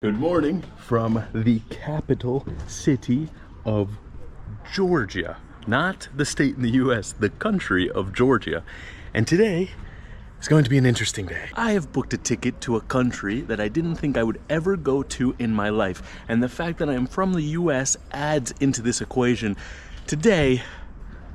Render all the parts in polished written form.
Good morning from the capital city of Georgia. Not the state in the US, the country of Georgia. And today is going to be an interesting day. I have booked a ticket to a country that I didn't think I would ever go to in my life. And the fact that I am from the US adds into this equation. Today,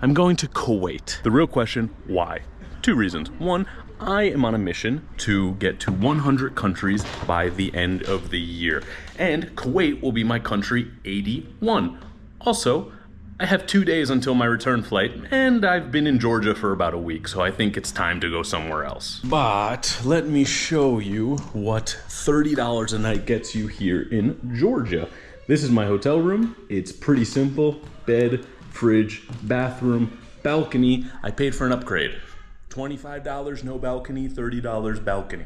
I'm going to Kuwait. The real question, why? Two reasons. One, I am on a mission to get to 100 countries by the end of the year. And Kuwait will be my country 81. Also, I have 2 days until my return flight, and I've been in Georgia for about a week, so I think it's time to go somewhere else. But let me show you what $30 a night gets you here in Georgia. This is my hotel room. It's pretty simple. Bed, fridge, bathroom, balcony. I paid for an upgrade. $25 no balcony, $30 balcony.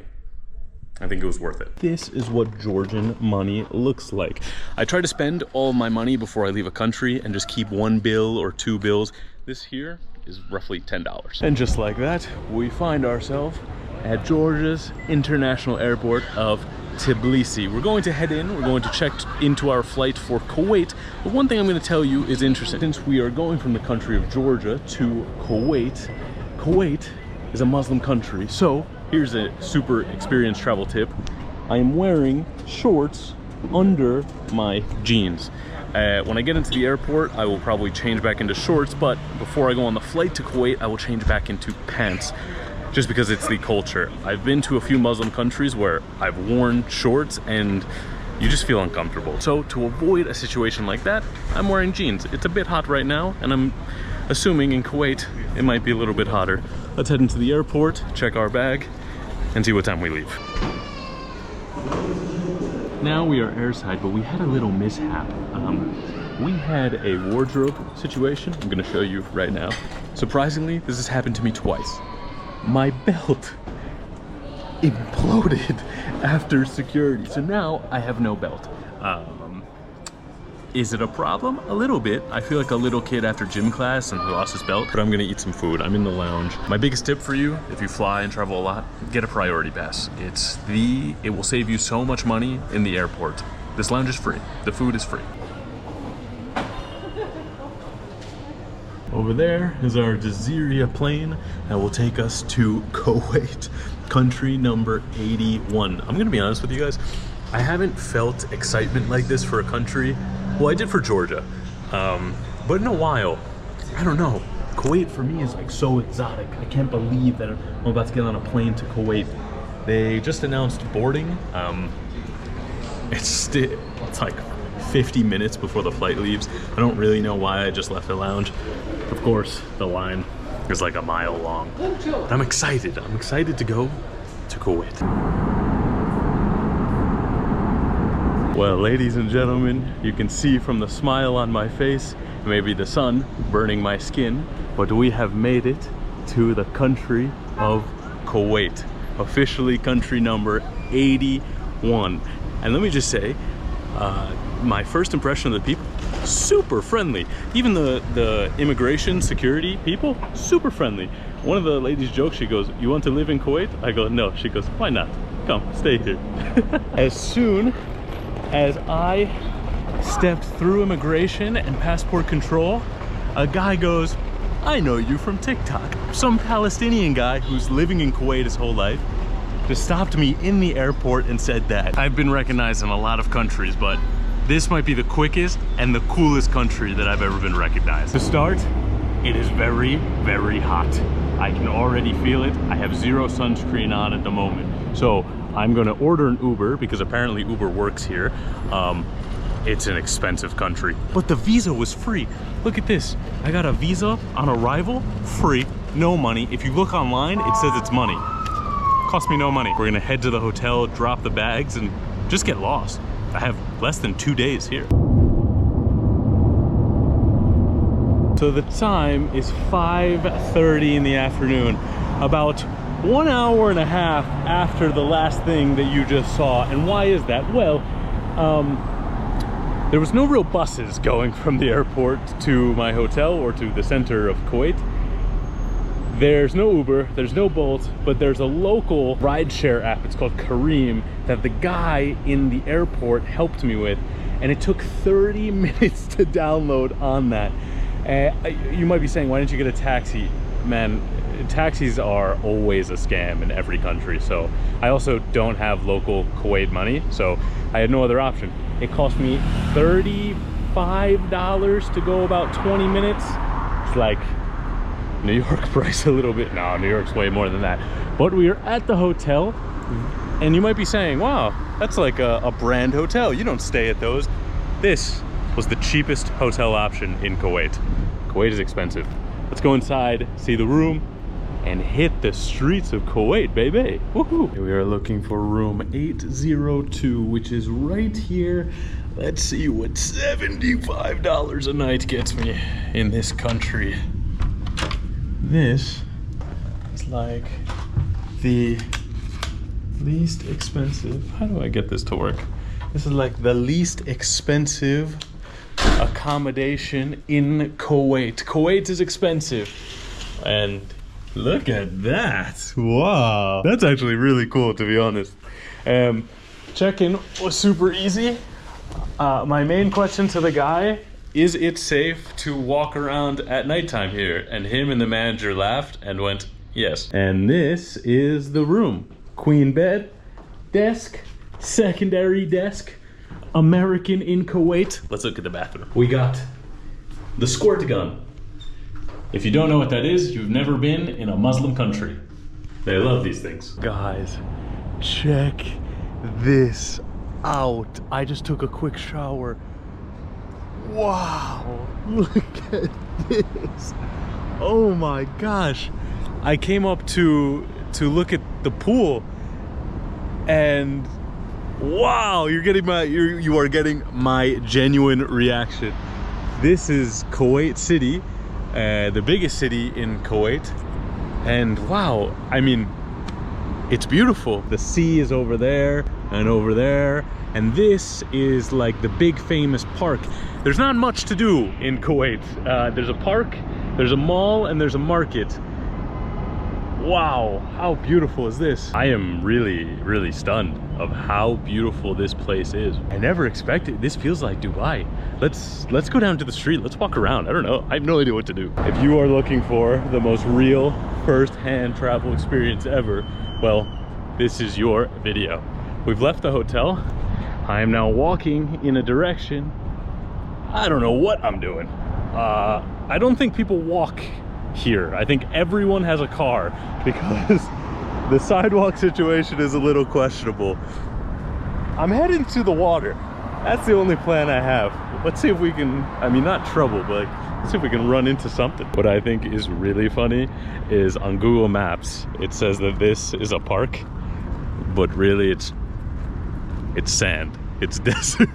I think it was worth it. This is what Georgian money looks like. I try to spend all my money before I leave a country and just keep one bill or two bills. This here is roughly $10. And just like that, we find ourselves at Georgia's International Airport of Tbilisi. We're going to head in, we're going to check into our flight for Kuwait. But one thing I'm going to tell you is interesting. Since we are going from the country of Georgia to Kuwait, Kuwait is a Muslim country, so here's a super experienced travel tip. I am wearing shorts under my jeans. When I get into the airport, I will probably change back into shorts, but before I go on the flight to Kuwait, I will change back into pants, just because it's the culture. I've been to a few Muslim countries where I've worn shorts and you just feel uncomfortable. So to avoid a situation like that, I'm wearing jeans. It's a bit hot right now, and I'm assuming in Kuwait it might be a little bit hotter. Let's head into the airport, check our bag, and see what time we leave. Now we are airside, but we had a little mishap. We had a wardrobe situation. I'm gonna show you right now. Surprisingly, this has happened to me twice. My belt imploded after security, so now I have no belt. Is it a problem? A little bit. I feel like a little kid after gym class and who lost his belt, but I'm gonna eat some food. I'm in the lounge. My biggest tip for you, if you fly and travel a lot, get a priority pass. It will save you so much money in the airport. This lounge is free. The food is free. Over there is our Jazeera plane that will take us to Kuwait, country number 81. I'm gonna be honest with you guys, I haven't felt excitement like this for a country. Well, I did for Georgia, but in a while. I don't know. Kuwait for me is like so exotic. I can't believe that I'm about to get on a plane to Kuwait. They just announced boarding. It's like 50 minutes before the flight leaves. I don't really know why I just left the lounge. Of course, the line is like a mile long. But I'm excited. I'm excited to go to Kuwait. Well, ladies and gentlemen, you can see from the smile on my face, maybe the sun burning my skin, but we have made it to the country of Kuwait, officially country number 81. And let me just say, my first impression of the people, super friendly. Even the immigration security people, super friendly. One of the ladies joked, she goes, "You want to live in Kuwait?" I go, "No." She goes, "Why not? Come, stay here." As soon as I stepped through immigration and passport control, a guy goes, "I know you from TikTok." Some Palestinian guy who's living in Kuwait his whole life just stopped me in the airport and said that. I've been recognized in a lot of countries, but this might be the quickest and the coolest country that I've ever been recognized. To start, it is very, very hot. I can already feel it. I have zero sunscreen on at the moment. So I'm gonna order an Uber because apparently Uber works here. It's an expensive country, but the visa was free. Look at this. I got a visa on arrival, free, no money. If you look online, it says it's money. Cost me no money. We're gonna head to the hotel, drop the bags, and just get lost. I have less than 2 days here. So the time is 5:30 in the afternoon, about 1 hour and a half after the last thing that you just saw. And why is that? Well, there was no real buses going from the airport to my hotel or to the center of Kuwait. There's no Uber, there's no Bolt, but there's a local rideshare app. It's called Kareem, that the guy in the airport helped me with, and it took 30 minutes to download on that. You might be saying, why didn't you get a taxi? Man, taxis are always a scam in every country. So I also don't have local Kuwait money, so I had no other option. It cost me $35 to go about 20 minutes. It's like New York price a little bit. No, New York's way more than that. But we are at the hotel, and you might be saying, wow, that's like a brand hotel. You don't stay at those. This was the cheapest hotel option in Kuwait. Kuwait is expensive. Let's go inside, see the room, and hit the streets of Kuwait, baby. Woohoo! We are looking for room 802, which is right here. Let's see what $75 a night gets me in this country. This is like the least expensive. How do I get this to work? This is like the least expensive accommodation in Kuwait. Kuwait is expensive. And look at that. Wow. That's actually really cool, to be honest. Check-in was super easy. My main question to the guy, is it safe to walk around at nighttime here? And him and the manager laughed and went, yes. And this is the room. Queen bed, desk, secondary desk, American in Kuwait. Let's look at the bathroom. We got the squirt gun. If you don't know what that is, you've never been in a Muslim country. They love these things. Guys, check this out. I just took a quick shower. Wow, look at this. Oh my gosh. I came up to look at the pool, and wow, you are getting my genuine reaction. This is Kuwait City, the biggest city in Kuwait, and wow, I mean, it's beautiful. The sea is over there and over there, and this is like the big famous park. There's not much to do in Kuwait. There's a park, there's a mall, and there's a market. Wow, how beautiful is this? I am really stunned of how beautiful this place is. I never expected. This feels like Dubai. Let's go down to the street. Let's walk around. I don't know. I have no idea what to do. If you are looking for the most real first-hand travel experience ever, well, this is your video. We've left the hotel. I am now walking in a direction. I don't know what I'm doing. I don't think people walk here. I think everyone has a car because the sidewalk situation is a little questionable. I'm heading to the water. That's the only plan I have. Let's see if we can, I mean, not trouble, but like, let's see if we can run into something. What I think is really funny is on Google Maps, it says that this is a park, but really it's sand. It's desert.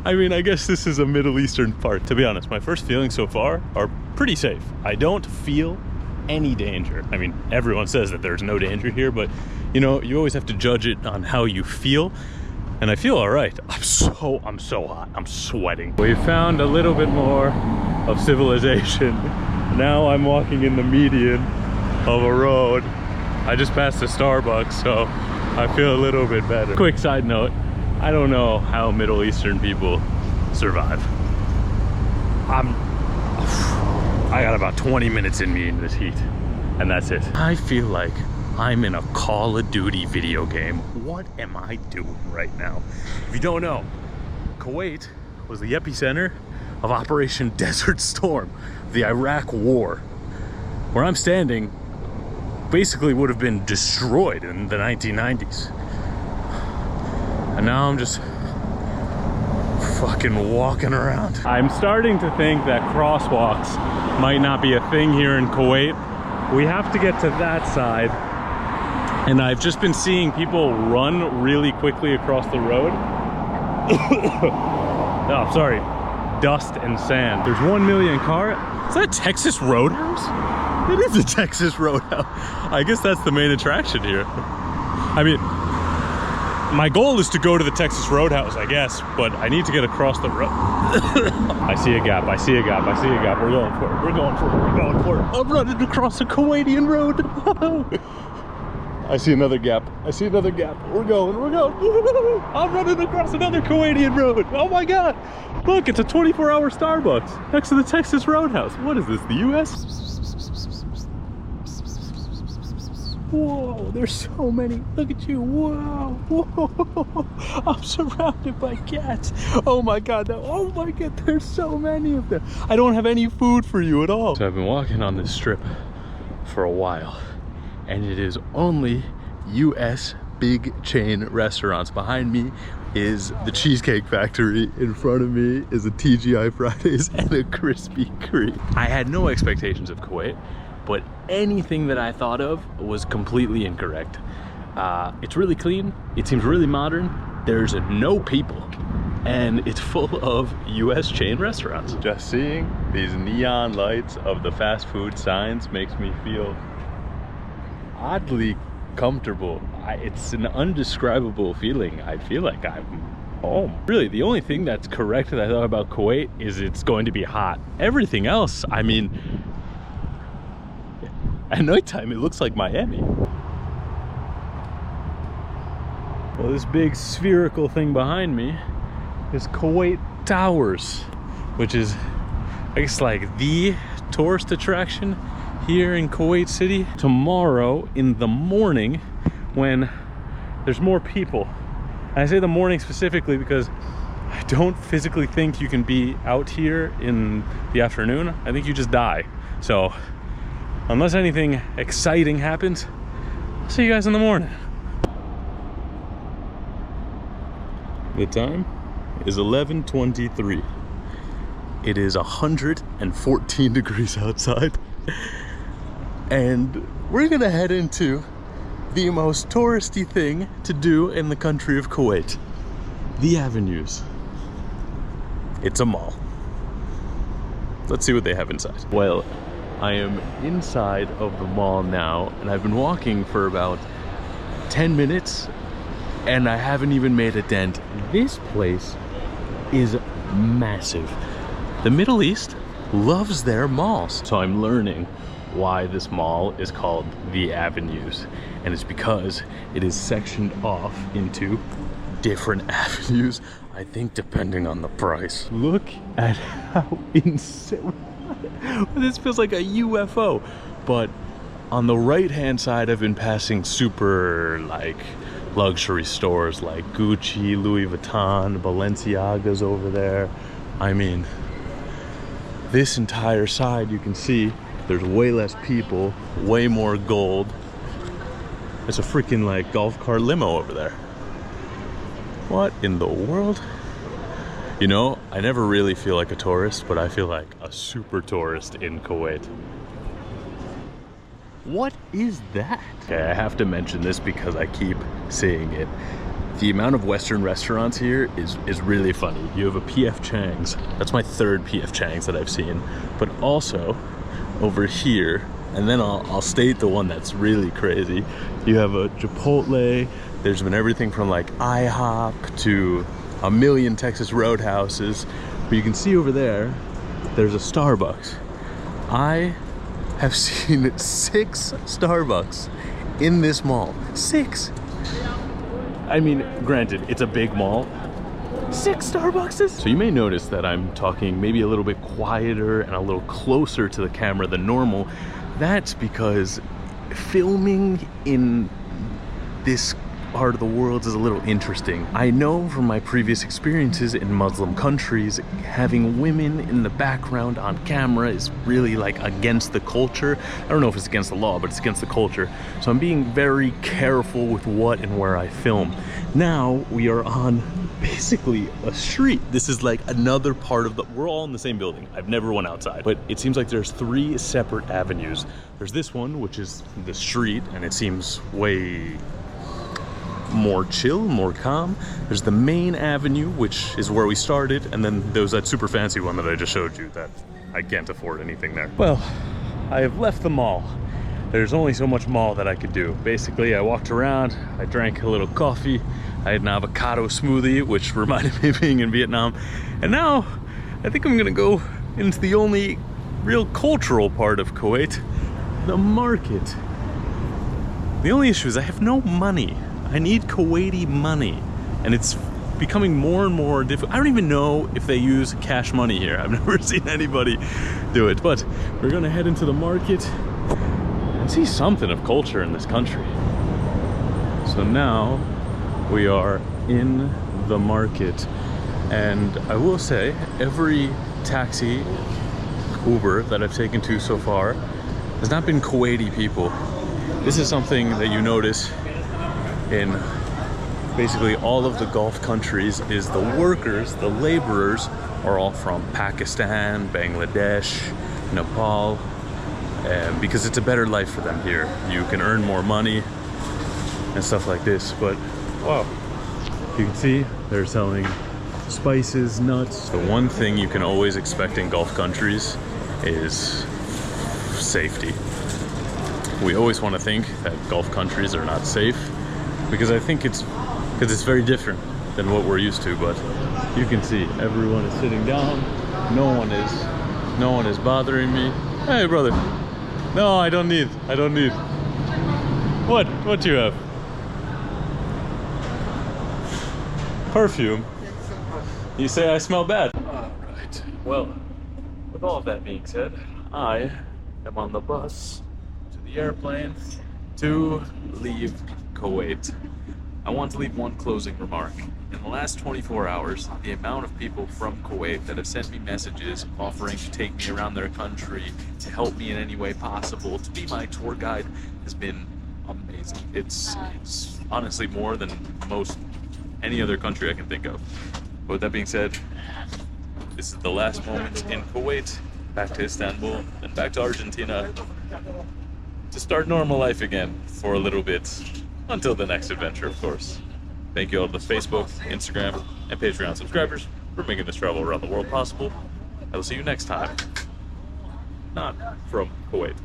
I mean, I guess this is a Middle Eastern park. To be honest, my first feelings so far are pretty safe. I don't feel any danger. I mean, everyone says that there's no danger here, but you know, you always have to judge it on how you feel. And I feel all right. I'm so hot. I'm sweating. We found a little bit more of civilization. Now I'm walking in the median of a road. I just passed a Starbucks, so I feel a little bit better. Quick side note. I don't know how Middle Eastern people survive. I got about 20 minutes in me in this heat, and that's it. I feel like I'm in a Call of Duty video game. What am I doing right now? If you don't know, Kuwait was the epicenter of Operation Desert Storm, the Iraq War. Where I'm standing basically would have been destroyed in the 1990s. And now I'm just fucking walking around. I'm starting to think that crosswalks might not be a thing here in Kuwait. We have to get to that side. And I've just been seeing people run really quickly across the road. Oh, sorry. Dust and sand. There's 1 million car. Is that a Texas Roadhouse? It is a Texas Roadhouse. I guess that's the main attraction here. I mean, My goal is to go to the Texas Roadhouse, I guess, but I need to get across the road. I see a gap, I see a gap, I see a gap. We're going for it, we're going for it, we're going for it. I'm running across the Kuwaitian road. I see another gap, I see another gap. We're going, we're going. I'm running across another Kuwaitian road. Oh my God. Look, it's a 24-hour Starbucks next to the Texas Roadhouse. What is this, the US? Whoa, there's so many. Look at you. Whoa. Whoa. I'm surrounded by cats. Oh my God. Oh my God. There's so many of them. I don't have any food for you at all. So I've been walking on this strip for a while, and it is only US big chain restaurants. Behind me is the Cheesecake Factory. In front of me is a TGI Fridays and a Krispy Kreme. I had no expectations of Kuwait, but anything that I thought of was completely incorrect. It's really clean, it seems really modern, there's no people, and it's full of US chain restaurants. Just seeing these neon lights of the fast food signs makes me feel oddly comfortable. It's an undescribable feeling. I feel like I'm home. Really, the only thing that's correct that I thought about Kuwait is it's going to be hot. Everything else, I mean, at nighttime, it looks like Miami. Well, this big spherical thing behind me is Kuwait Towers, which is, I guess, like the tourist attraction here in Kuwait City. Tomorrow in the morning, when there's more people, and I say the morning specifically because I don't physically think you can be out here in the afternoon. I think you just die. So, unless anything exciting happens, I'll see you guys in the morning. The time is 11:23. It is 114 degrees outside. And we're gonna head into the most touristy thing to do in the country of Kuwait. The avenues. It's a mall. Let's see what they have inside. Well, I am inside of the mall now, and I've been walking for about 10 minutes, and I haven't even made a dent. This place is massive. The Middle East loves their malls. So I'm learning why this mall is called the Avenues, and it's because it is sectioned off into different avenues, I think depending on the price. Look at how insane. This feels like a UFO. But on the right hand side, I've been passing super like luxury stores like Gucci, Louis Vuitton, Balenciaga's over there. I mean, this entire side, you can see there's way less people, way more gold. There's a freaking like golf cart limo over there. What in the world? You know, I never really feel like a tourist, but I feel like a super tourist in Kuwait. What is that? Okay, I have to mention this because I keep seeing it. The amount of Western restaurants here is really funny. You have a P.F. Chang's. That's my third P.F. Chang's that I've seen. But also, over here, and then I'll state the one that's really crazy. You have a Chipotle. There's been everything from like IHOP to a million Texas Roadhouses. But you can see over there, there's a Starbucks. I have seen 6 Starbucks in this mall. 6! I mean, granted, it's a big mall. 6 Starbuckses? So you may notice that I'm talking maybe a little bit quieter and a little closer to the camera than normal. That's because filming in this part of the world is a little interesting. I know from my previous experiences in Muslim countries, having women in the background on camera is really like against the culture. I don't know if it's against the law, but it's against the culture. So I'm being very careful with what and where I film. Now we are on basically a street. This is like another part of the, we're all in the same building. I've never went outside, but it seems like there's 3 separate avenues. There's this one, which is the street, and it seems way more chill, more calm. There's the main avenue, which is where we started, and then there was that super fancy one that I just showed you that I can't afford anything there. Well, I have left the mall. There's only so much mall that I could do. Basically, I walked around, I drank a little coffee, I had an avocado smoothie, which reminded me of being in Vietnam. And now, I think I'm gonna go into the only real cultural part of Kuwait, the market. The only issue is I have no money. I need Kuwaiti money, and it's becoming more and more difficult. I don't even know if they use cash money here. I've never seen anybody do it, but we're gonna head into the market and see something of culture in this country. So now we are in the market, and I will say every taxi, Uber that I've taken to so far has not been Kuwaiti people. This is something that you notice in basically all of the Gulf countries, is the workers, the laborers, are all from Pakistan, Bangladesh, Nepal, because it's a better life for them here. You can earn more money and stuff like this. But wow, you can see they're selling spices, nuts. The one thing you can always expect in Gulf countries is safety. We always want to think that Gulf countries are not safe, because I think it's very different than what we're used to. But you can see everyone is sitting down. No one is bothering me. Hey brother. No, I don't need. What do you have? Perfume. You say I smell bad. Alright. Well, with all of that being said, I am on the bus to the airplane to leave Kuwait. I want to leave one closing remark. In the last 24 hours, the amount of people from Kuwait that have sent me messages offering to take me around their country, to help me in any way possible, to be my tour guide, has been amazing. It's honestly more than any other country I can think of. But with that being said, this is the last moment in Kuwait, back to Istanbul, and back to Argentina to start normal life again for a little bit, until the next adventure, of course. Thank you all to the Facebook, Instagram, and Patreon subscribers for making this travel around the world possible. I will see you next time. Not from Kuwait.